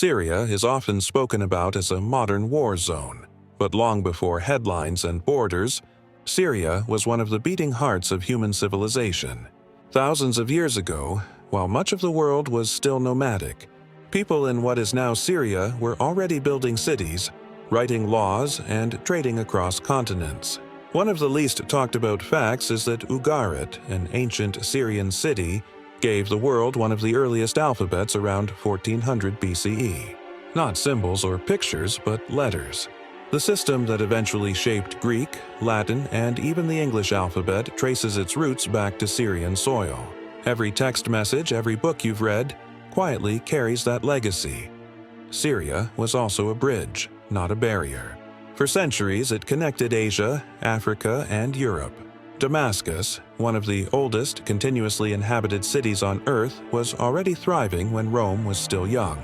Syria is often spoken about as a modern war zone, but long before headlines and borders, Syria was one of the beating hearts of human civilization. Thousands of years ago, while much of the world was still nomadic, people in what is now Syria were already building cities, writing laws, and trading across continents. One of the least talked about facts is that Ugarit, an ancient Syrian city, gave the world one of the earliest alphabets around 1400 BCE. Not symbols or pictures, but letters. The system that eventually shaped Greek, Latin, and even the English alphabet traces its roots back to Syrian soil. Every text message, every book you've read, quietly carries that legacy. Syria was also a bridge, not a barrier. For centuries, it connected Asia, Africa, and Europe. Damascus, one of the oldest continuously inhabited cities on Earth, was already thriving when Rome was still young.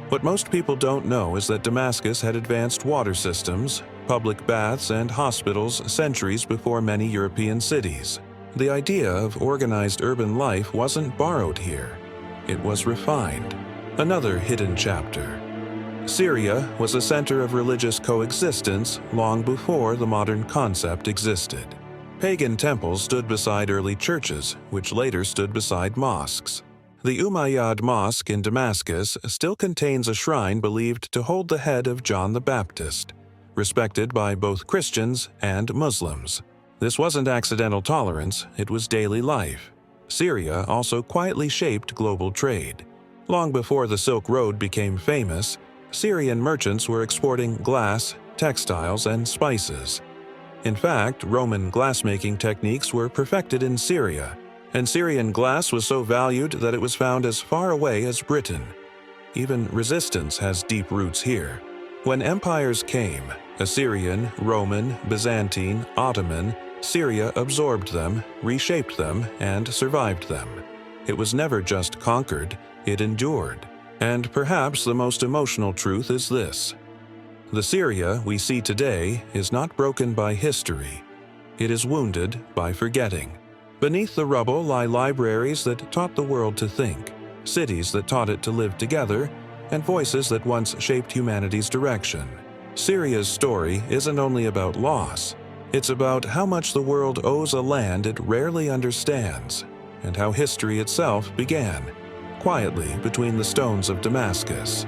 What most people don't know is that Damascus had advanced water systems, public baths, and hospitals centuries before many European cities. The idea of organized urban life wasn't borrowed here. It was refined. Another hidden chapter. Syria was a center of religious coexistence long before the modern concept existed. Pagan temples stood beside early churches, which later stood beside mosques. The Umayyad Mosque in Damascus still contains a shrine believed to hold the head of John the Baptist, respected by both Christians and Muslims. This wasn't accidental tolerance, it was daily life. Syria also quietly shaped global trade. Long before the Silk Road became famous, Syrian merchants were exporting glass, textiles, and spices. In fact, Roman glassmaking techniques were perfected in Syria, and Syrian glass was so valued that it was found as far away as Britain. Even resistance has deep roots here. When empires came, Assyrian, Roman, Byzantine, Ottoman, Syria absorbed them, reshaped them, and survived them. It was never just conquered, it endured. And perhaps the most emotional truth is this: the Syria we see today is not broken by history. It is wounded by forgetting. Beneath the rubble lie libraries that taught the world to think, cities that taught it to live together, and voices that once shaped humanity's direction. Syria's story isn't only about loss. It's about how much the world owes a land it rarely understands, and how history itself began, quietly between the stones of Damascus.